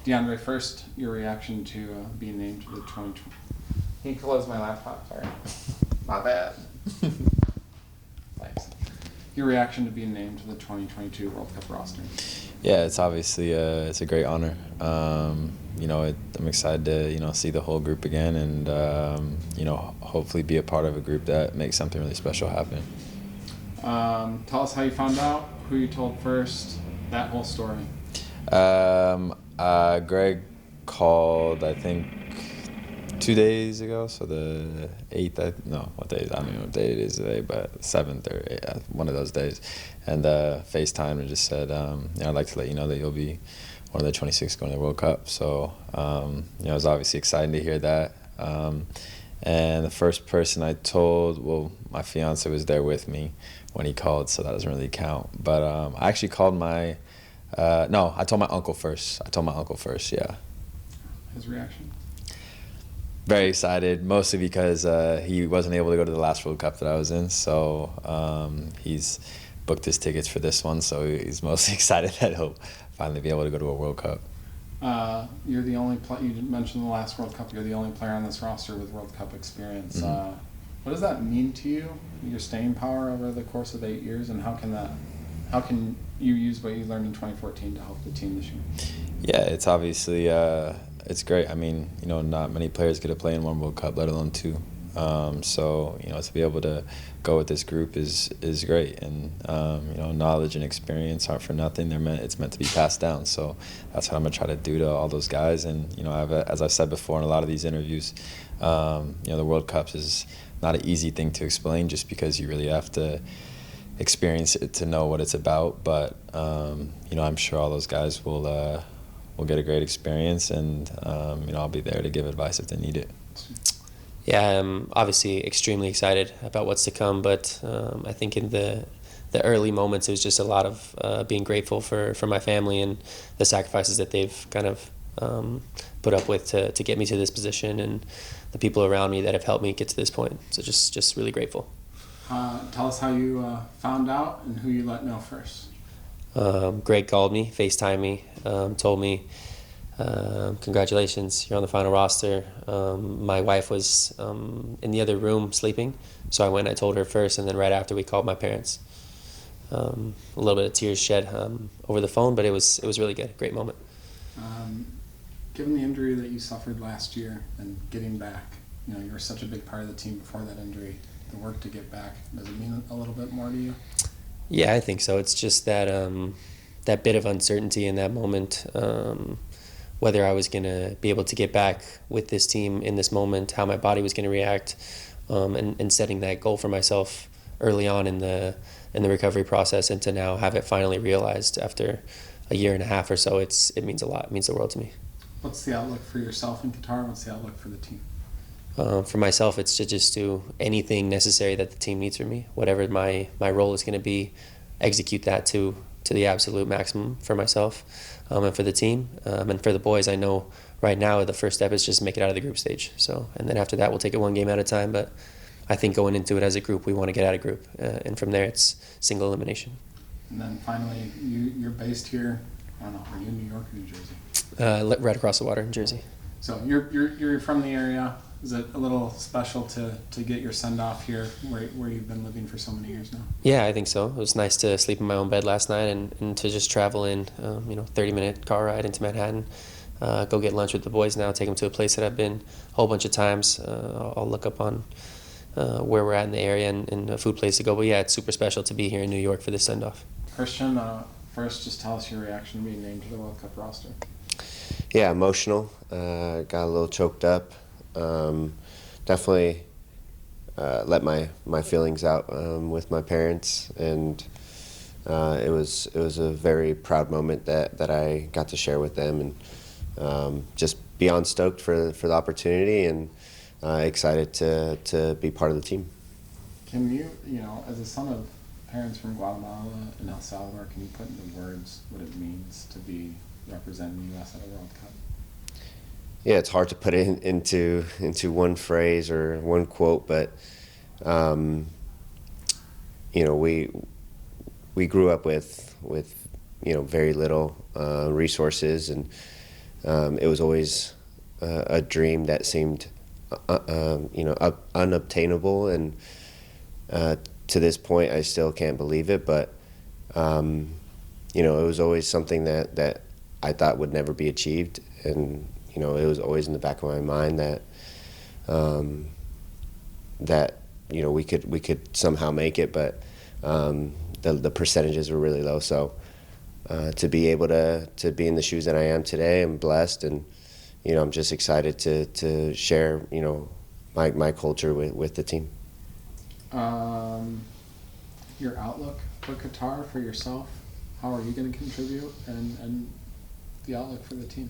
DeAndre, first, your reaction to being named to the 2020. He closed my laptop, sorry. My bad. Thanks. Your reaction to being named to the 2022 World Cup roster. Yeah, it's obviously it's a great honor. I'm excited to see the whole group again, and hopefully be a part of a group that makes something really special happen. Tell us how you found out, who you told first, that whole story. Greg called, I think, 2 days ago, so the 8th, what day? I don't even know what day it is today, but 7th or 8th, one of those days. And FaceTime and just said, I'd like to let you know that you'll be one of the 26 going to the World Cup. So, it was obviously exciting to hear that. And the first person I told, well, my fiance was there with me when he called, so that doesn't really count. But I actually called I told my uncle first. Yeah. His reaction? Very excited, mostly because he wasn't able to go to the last World Cup that I was in, so he's booked his tickets for this one, so he's mostly excited that he'll finally be able to go to a World Cup. You're the only you mentioned the last World Cup. You're the only player on this roster with World Cup experience. Mm-hmm. What does that mean to you? Your staying power over the course of 8 years, and how can you use what you learned in 2014 to help the team this year? Yeah, it's obviously it's great. I mean, not many players get to play in one World Cup, let alone two. So to be able to go with this group is great, and knowledge and experience aren't for nothing. It's meant to be passed down. So that's what I'm gonna try to do to all those guys. And as I've said before in a lot of these interviews, the World Cups is not an easy thing to explain, just because you really have to experience it to know what it's about. But I'm sure all those guys will get a great experience, and I'll be there to give advice if they need it. Yeah, I'm obviously extremely excited about what's to come, but I think in the early moments it was just a lot of being grateful for my family and the sacrifices that they've kind of put up with to get me to this position, and the people around me that have helped me get to this point. So just really grateful. Tell us how you found out and who you let know first. Greg called me, FaceTimed me, told me, congratulations, you're on the final roster. My wife was in the other room sleeping, so I went and I told her first, and then right after we called my parents. A little bit of tears shed over the phone, but it was really good, great moment. Given the injury that you suffered last year and getting back, you were such a big part of the team before that injury. The work to get back, does it mean a little bit more to you? Yeah, I think so. It's just that that bit of uncertainty in that moment, whether I was going to be able to get back with this team in this moment, how my body was going to react, and setting that goal for myself early on in the recovery process, and to now have it finally realized after a year and a half or so. It means a lot. It means the world to me. What's the outlook for yourself in Qatar? What's the outlook for the team? For myself, it's to just do anything necessary that the team needs from me. Whatever my role is going to be, execute that to the absolute maximum for myself, and for the team, and for the boys. I know right now the first step is just make it out of the group stage. So, and then after that, we'll take it one game at a time. But I think going into it as a group, we want to get out of group, and from there, it's single elimination. And then finally, you're based here. I don't know. Are you in New York or New Jersey? Right across the water in Jersey. So you're from the area. Is it a little special to get your send-off here where you've been living for so many years now? Yeah, I think so. It was nice to sleep in my own bed last night and to just travel in, 30-minute car ride into Manhattan, go get lunch with the boys now, take them to a place that I've been a whole bunch of times. I'll look up on where we're at in the area and a food place to go. But yeah, it's super special to be here in New York for this send-off. Cristian, first just tell us your reaction to being named to the World Cup roster. Yeah, emotional. Got a little choked up. Definitely let my feelings out with my parents, and it was a very proud moment that I got to share with them, and just beyond stoked for the opportunity, and excited to be part of the team. Can you, as a son of parents from Guatemala and El Salvador, can you put into words what it means to be representing the U.S. at a World Cup? Yeah, it's hard to put it into one phrase or one quote, but we grew up with very little resources, and it was always a dream that seemed unobtainable, and to this point I still can't believe it, but it was always something that I thought would never be achieved, and it was always in the back of my mind that we could somehow make it, but the percentages were really low. So to be able to be in the shoes that I am today, I'm blessed, and I'm just excited to share my culture with the team. Your outlook for Qatar, for yourself, how are you going to contribute, and the outlook for the team?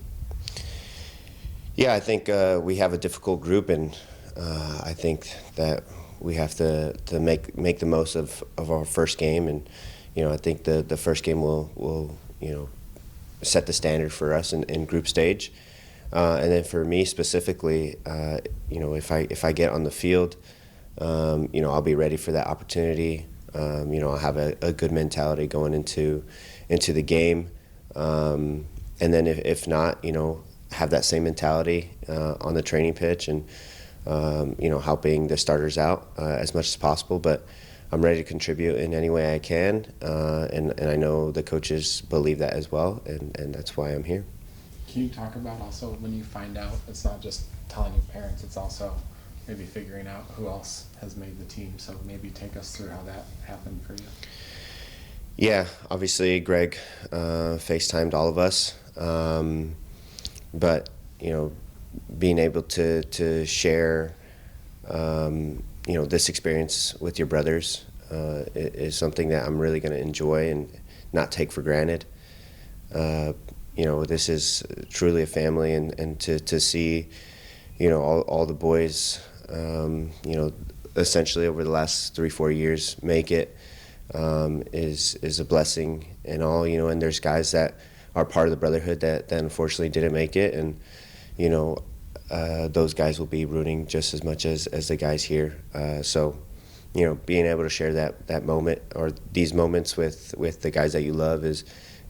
Yeah, I think we have a difficult group, and I think that we have to make the most of our first game, and I think the first game will set the standard for us in group stage, and then for me specifically, if I get on the field, I'll be ready for that opportunity. I'll have a good mentality going into the game, and then if not, have that same mentality on the training pitch, and helping the starters out as much as possible. But I'm ready to contribute in any way I can, and I know the coaches believe that as well, and that's why I'm here. Can you talk about also when you find out, it's not just telling your parents, it's also maybe figuring out who else has made the team? So maybe take us through how that happened for you. Yeah, obviously Greg FaceTimed all of us, but being able to share this experience with your brothers is something that I'm really going to enjoy and not take for granted. This is truly a family, and to see all the boys essentially over the last 3-4 years make it is a blessing and all, and there's guys that are part of the brotherhood that unfortunately didn't make it, and those guys will be rooting just as much as the guys here. So being able to share that moment or these moments with the guys that you love is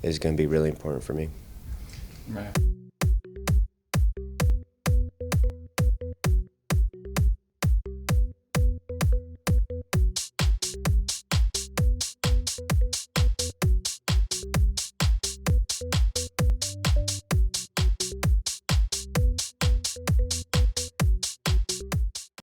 going to be really important for me. Right.